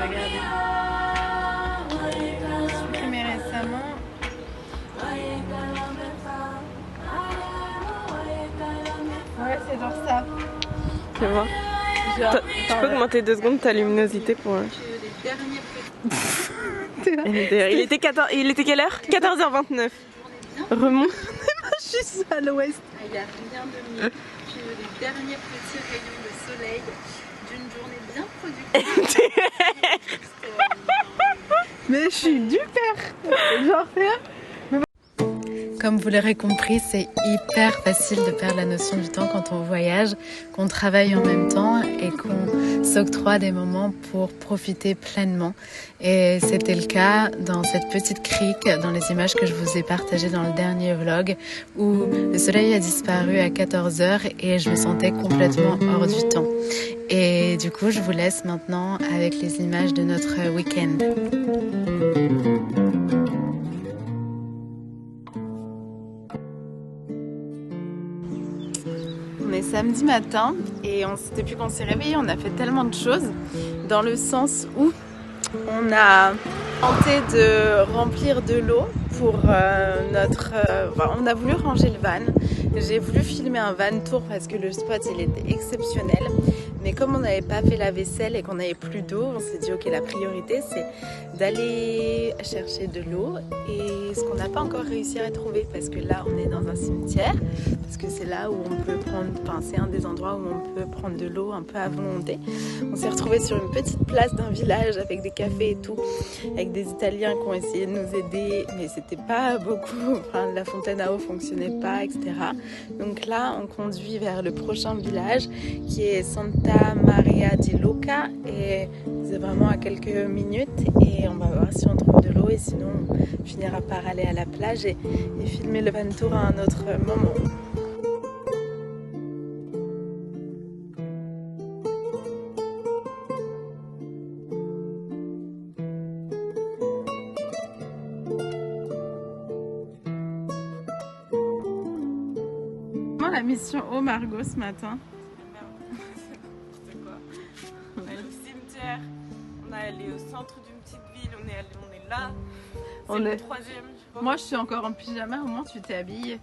Regardez. Supprimé récemment. Ouais, c'est genre ça. Fais voir. Genre, Tu peux augmenter 2 secondes ta luminosité pour... Il était quelle heure? 14h29. Remonte. je suis à l'ouest. Il n'y a rien de mieux que les derniers petits rayons de soleil d'une journée bien productive. Mais je suis du père. Genre, comme vous l'aurez compris, c'est hyper facile de perdre la notion du temps quand on voyage, qu'on travaille en même temps et qu'on s'octroie des moments pour profiter pleinement. Et c'était le cas dans cette petite crique, dans les images que je vous ai partagées dans le dernier vlog, où le soleil a disparu à 14h et je me sentais complètement hors du temps. Et du coup, je vous laisse maintenant avec les images de notre week-end. On est samedi matin et depuis qu'on s'est réveillé, on a fait tellement de choses dans le sens où on a tenté de remplir de l'eau pour on a voulu ranger le van. J'ai voulu filmer un van tour parce que le spot il était exceptionnel. Mais comme on n'avait pas fait la vaisselle et qu'on n'avait plus d'eau, on s'est dit ok, la priorité c'est d'aller chercher de l'eau et ce qu'on n'a pas encore réussi à trouver parce que là on est dans un cimetière, parce que c'est là où on peut prendre, enfin c'est un des endroits où on peut prendre de l'eau un peu à volonté. On s'est retrouvé sur une petite place d'un village avec des cafés et tout, avec des Italiens qui ont essayé de nous aider, mais c'était pas beaucoup, enfin la fontaine à eau fonctionnait pas, etc. Donc là on conduit vers le prochain village qui est Santa Maria di Luca et c'est vraiment à quelques minutes et on va voir si on trouve de l'eau et sinon on finira par aller à la plage et filmer le van tour à un autre moment. Comment la mission eau Margot ce matin? On est allé au cimetière, on est allé au centre d'une petite ville, on est là. C'est le troisième. Moi je suis encore en pyjama, au moins tu t'es habillée.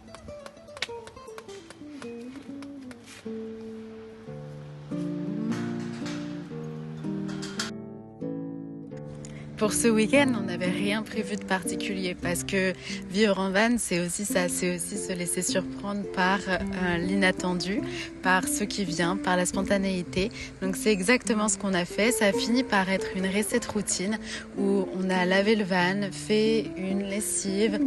Pour ce week-end, on n'avait rien prévu de particulier parce que vivre en van, c'est aussi ça, c'est aussi se laisser surprendre par l'inattendu, par ce qui vient, par la spontanéité. Donc c'est exactement ce qu'on a fait. Ça a fini par être une recette routine où on a lavé le van, fait une lessive.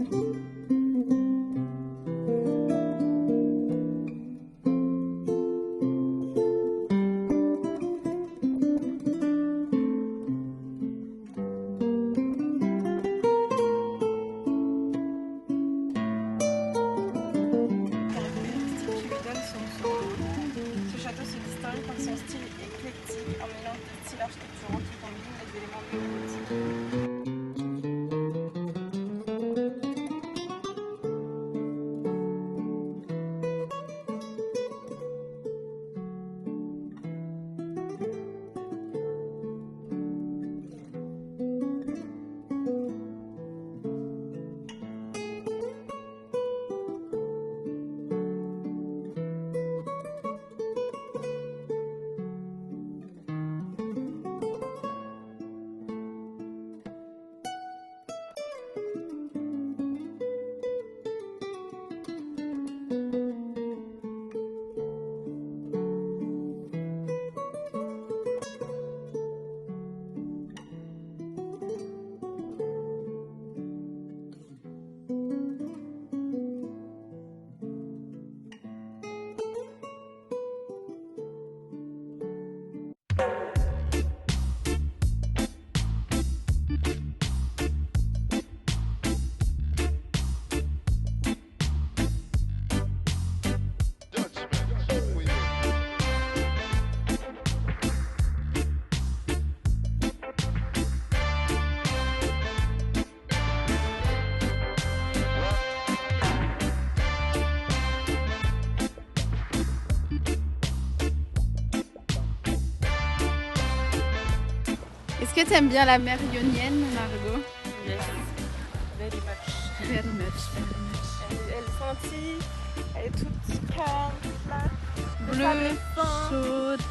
Ce château se distingue par son style éclectique, un mélange de styles architecturaux qui combine les éléments néogothiques. Est-ce que tu aimes bien la mer ionienne, Margot? Yes. Very much. Very much, very much. Elle scintille, elle est toute calme, là. Le Bleu, sable est fin. chaude.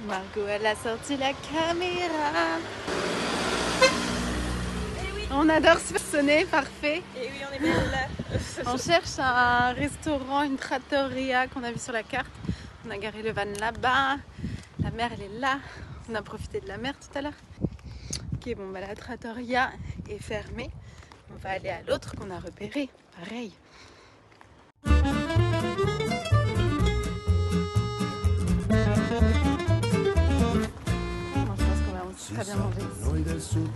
Margot, elle a sorti la caméra. On adore se faire sonner, parfait. Et oui, on est bien là. On cherche un restaurant, une trattoria qu'on a vu sur la carte. On a garé le van là-bas. La mer, elle est là. On a profité de la mer tout à l'heure. Ok, bon, bah, la trattoria est fermée. On va aller à l'autre qu'on a repéré. Pareil. Si sa, noi del sud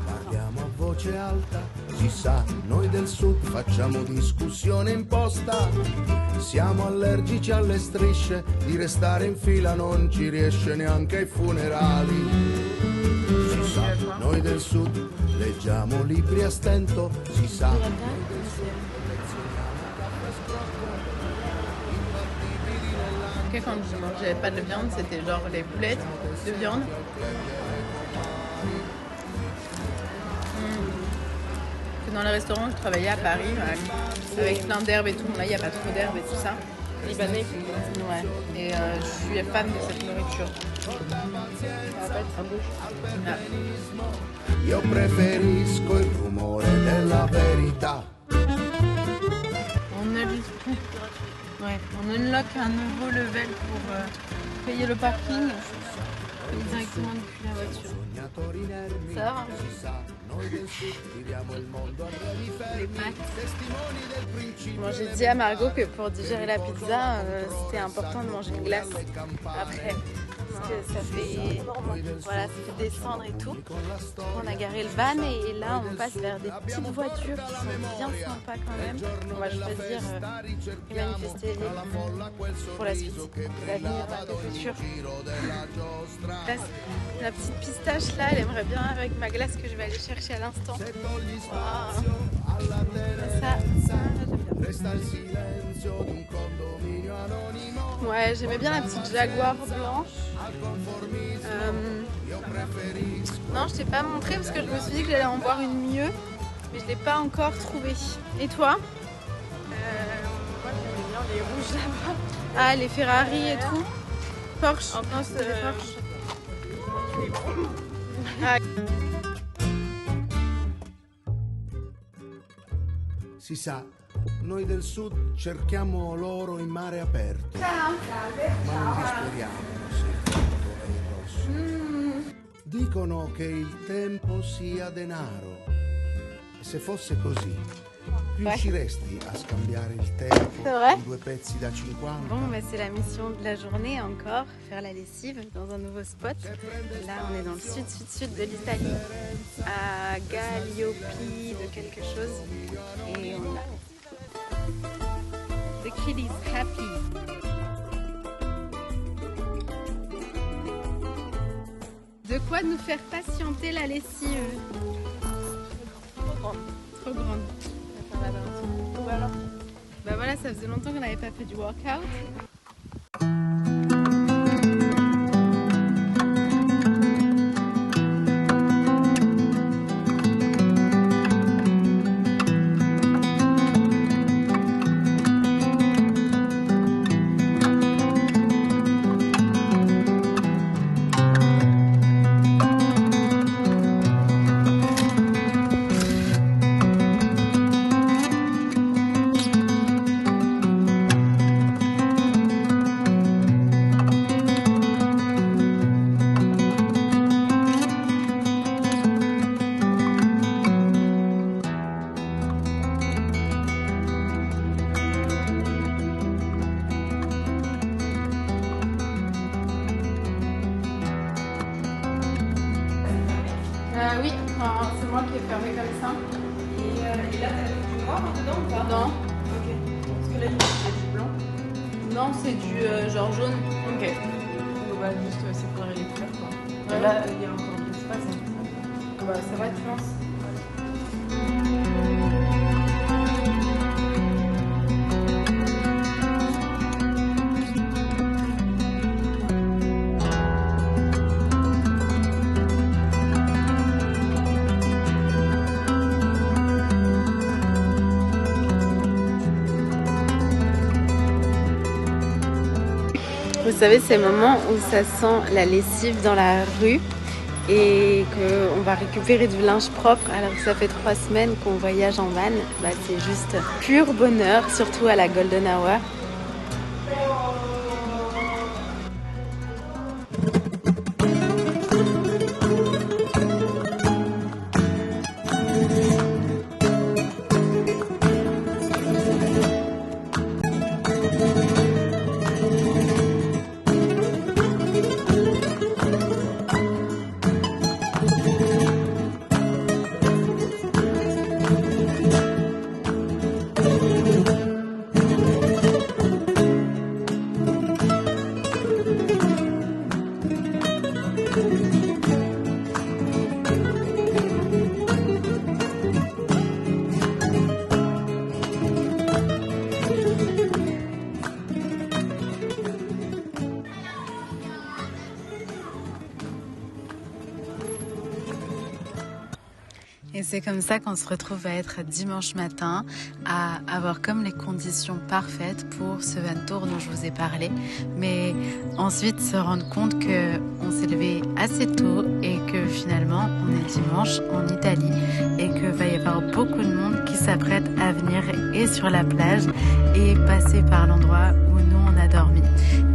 parliamo a voce alta, si sa, noi del sud facciamo discussione imposta, siamo allergici alle strisce, di restare in fila non ci riesce neanche ai funerali. Si sa, noi del sud leggiamo libri a stento, si sa, noi del sud collezioniamo caffè scrocco, imbattibili nell'anno. Ok, quand je mangeais pas de viande, c'était genre les boulettes de viande. Dans le restaurant où je travaillais à Paris, avec plein d'herbes et tout, là il n'y a pas trop d'herbes et tout ça. Libanais. Ouais, et je suis fan de cette nourriture. Io preferisco il rumore della verità. On unlock un nouveau level pour payer le parking et directement depuis la voiture. Ça va, les pâtes. Bon, j'ai dit à Margot que pour digérer la pizza, c'était important de manger une glace après. Parce que ça fait, voilà, ça fait descendre et tout. On a garé le van et là on passe vers des petites voitures qui sont bien sympas quand même. On va choisir manifester pour la suite. L'avenir de la future. La petite pistache là, elle aimerait bien avec ma glace que je vais aller chercher à l'instant. Wow. Ça j'aime bien. Ouais, j'aimais bien la petite Jaguar blanche. Non, je t'ai pas montré parce que je me suis dit que j'allais en voir une mieux, mais je l'ai pas encore trouvée. Et toi? Moi, j'aimais bien les rouges là-bas. Ah, les Ferrari et tout. Porsche. Non, c'était des Porsche. Ah. Si sa, noi del sud cerchiamo l'oro in mare aperto, ma non disperiamo se il fondo è il rosso. Dicono che il tempo sia denaro, e se fosse così, riusciresti a scambiare il tempo in 2 pezzi da 50? Bon, bah, c'est la mission de la journée encore, faire la lessive dans un nouveau spot. Là, on est dans le sud de l'Italie, à Galliopi de quelque chose. Et on a... The kid is happy. De de quoi nous faire patienter la lessive. Trop grande. Trop grande. On va faire la balance. Ou alors, Bah voilà, ça faisait longtemps qu'on n'avait pas fait du workout. Oui, enfin, c'est moi qui ai fermé comme ça. et là, t'as du noir dedans ou pas? Non, Ok. Parce que là, il y a du blanc. non, c'est du genre jaune. Ok. Donc, bah, juste séparer les couleurs, quoi. Ouais. Et là, il y a encore de l'espace. Bah ça va, tu penses? Vous savez, ces moments où ça sent la lessive dans la rue et qu'on va récupérer du linge propre alors que ça fait 3 semaines qu'on voyage en van, bah, c'est juste pur bonheur, surtout à la Golden Hour. Et c'est comme ça qu'on se retrouve à être dimanche matin, à avoir comme les conditions parfaites pour ce van tour dont je vous ai parlé. Mais ensuite se rendre compte qu'on s'est levé assez tôt et que finalement on est dimanche en Italie et qu'il va y avoir beaucoup de monde qui s'apprête à venir et sur la plage et passer par l'endroit où nous on a dormi.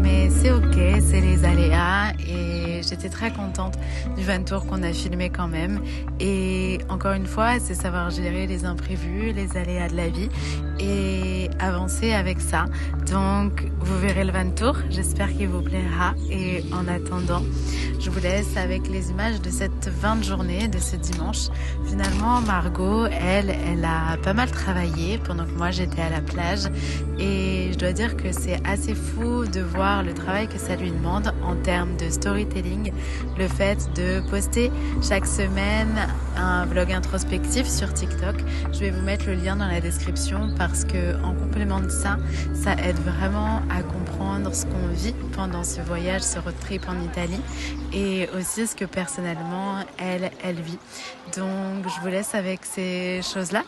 Mais c'est ok, c'est les aléas et j'étais très contente du van tour qu'on a filmé quand même. Et encore une fois, c'est savoir gérer les imprévus, les aléas de la vie et avancer avec ça. Donc vous verrez le van tour, j'espère qu'il vous plaira. Et en attendant, je vous laisse avec les images de cette 20 journée, de ce dimanche. Finalement, Margot, elle a pas mal travaillé pendant que moi j'étais à la plage. Et je dois dire que c'est assez fou de voir le travail que ça lui demande en termes de storytelling. Le fait de poster chaque semaine un vlog introspectif sur TikTok. Je vais vous mettre le lien dans la description parce que en complément de ça, ça aide vraiment à comprendre ce qu'on vit pendant ce voyage, ce road trip en Italie et aussi ce que personnellement elle vit. Donc je vous laisse avec ces choses-là.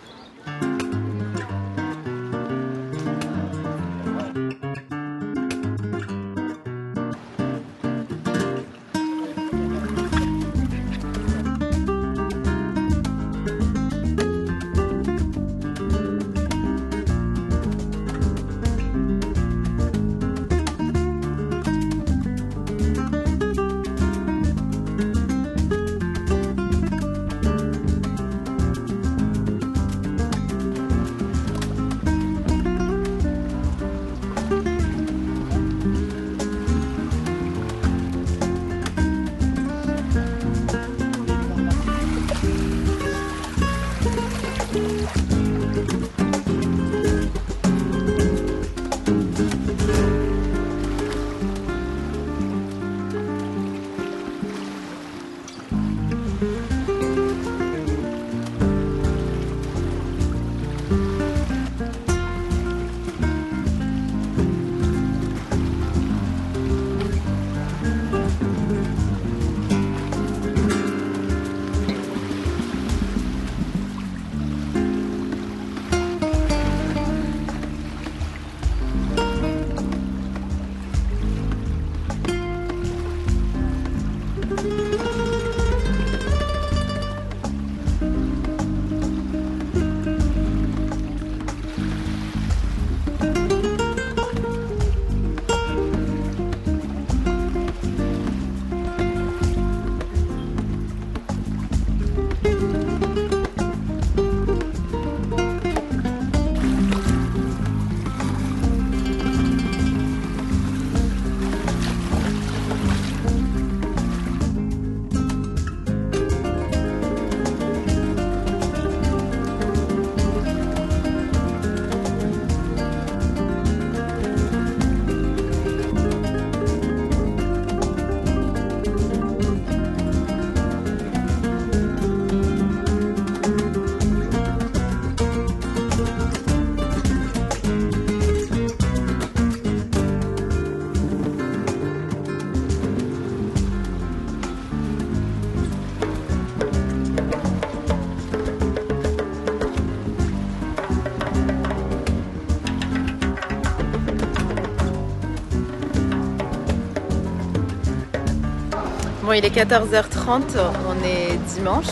Bon, il est 14h30, on est dimanche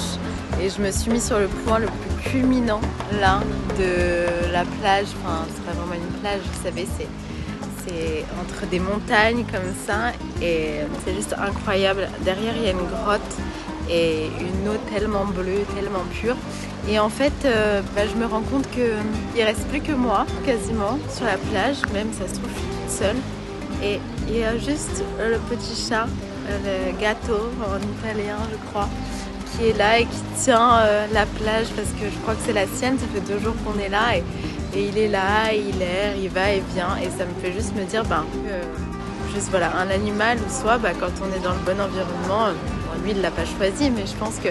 et je me suis mis sur le point le plus culminant là de la plage. Enfin, c'est pas vraiment une plage, vous savez, c'est entre des montagnes comme ça et c'est juste incroyable. Derrière, il y a une grotte et une eau tellement bleue, tellement pure. Et en fait, je me rends compte qu'il ne reste plus que moi quasiment sur la plage, même ça se trouve, je suis toute seule. Et il y a juste le petit chat, le gâteau en italien je crois, qui est là et qui tient la plage parce que je crois que c'est la sienne. Ça fait 2 jours qu'on est là et il est là, il erre, il va et vient et ça me fait juste me dire juste voilà, un animal ou soit quand on est dans le bon environnement, lui il l'a pas choisi, mais je pense que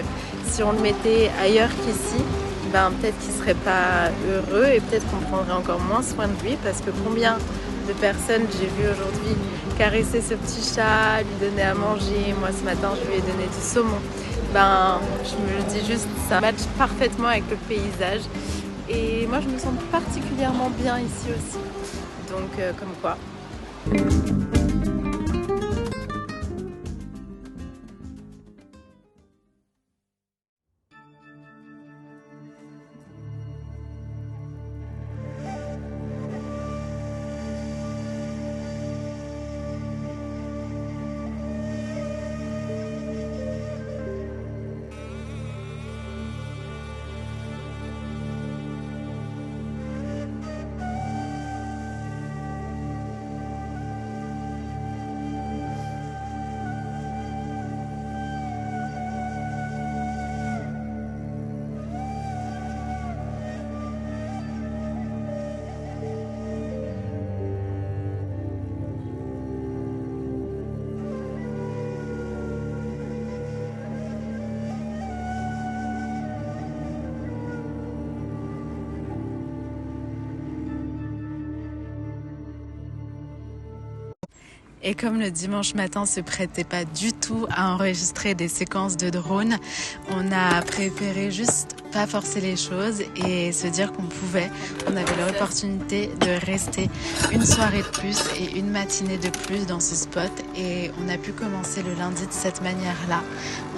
si on le mettait ailleurs qu'ici, peut-être qu'il serait pas heureux et peut-être qu'on prendrait encore moins soin de lui parce que combien de personnes j'ai vu aujourd'hui caresser ce petit chat, lui donner à manger. Moi ce matin je lui ai donné du saumon. Je me le dis juste, ça match parfaitement avec le paysage et moi je me sens particulièrement bien ici aussi. Donc comme quoi. Et comme le dimanche matin se prêtait pas du tout à enregistrer des séquences de drone, on a préféré juste pas forcer les choses et se dire qu'on pouvait. On avait l'opportunité de rester une soirée de plus et une matinée de plus dans ce spot et on a pu commencer le lundi de cette manière-là.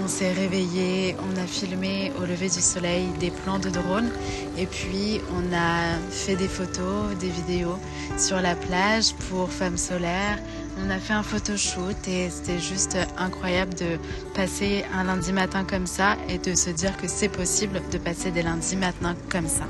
On s'est réveillé, on a filmé au lever du soleil des plans de drone et puis on a fait des photos, des vidéos sur la plage pour Femmes Solaires. On a fait un photoshoot et c'était juste incroyable de passer un lundi matin comme ça et de se dire que c'est possible de passer des lundis matins comme ça.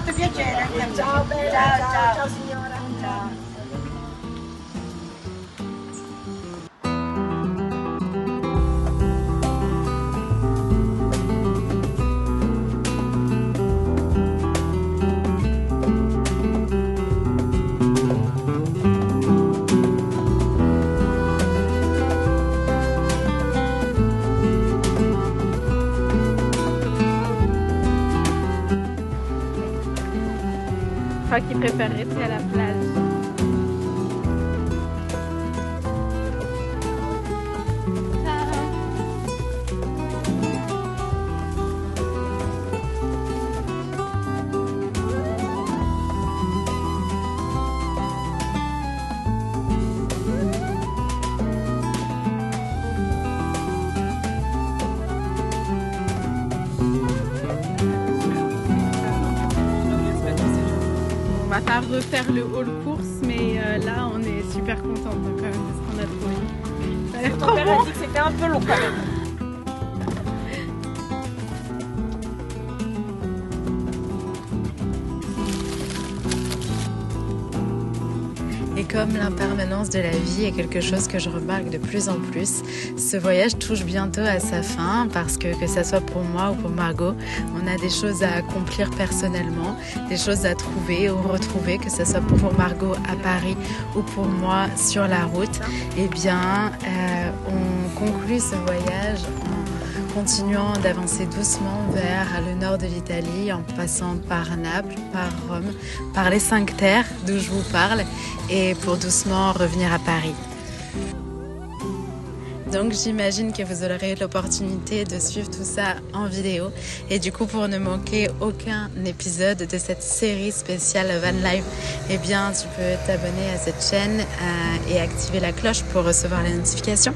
fatto piacere anche a me. Ciao bella, ciao signora. Ciao. Je crois qu'il préfère rester à la plage. On va pas refaire le hall course, mais là on est super contente quand même de ce qu'on a trouvé. Ça a l'air Ton trop père bon. a dit que c'était un peu long quand même. Et comme l'impermanence de la vie est quelque chose que je remarque de plus en plus, ce voyage touche bientôt à sa fin parce que ça soit pour moi ou pour Margot, on a des choses à accomplir personnellement, des choses à trouver ou retrouver, que ce soit pour Margot à Paris ou pour moi sur la route. Eh bien, on conclut ce voyage en continuant d'avancer doucement vers le nord de l'Italie, en passant par Naples, par Rome, par les 5 terres d'où je vous parle, et pour doucement revenir à Paris. Donc j'imagine que vous aurez l'opportunité de suivre tout ça en vidéo. Et du coup, pour ne manquer aucun épisode de cette série spéciale Van Life, eh bien tu peux t'abonner à cette chaîne et activer la cloche pour recevoir les notifications.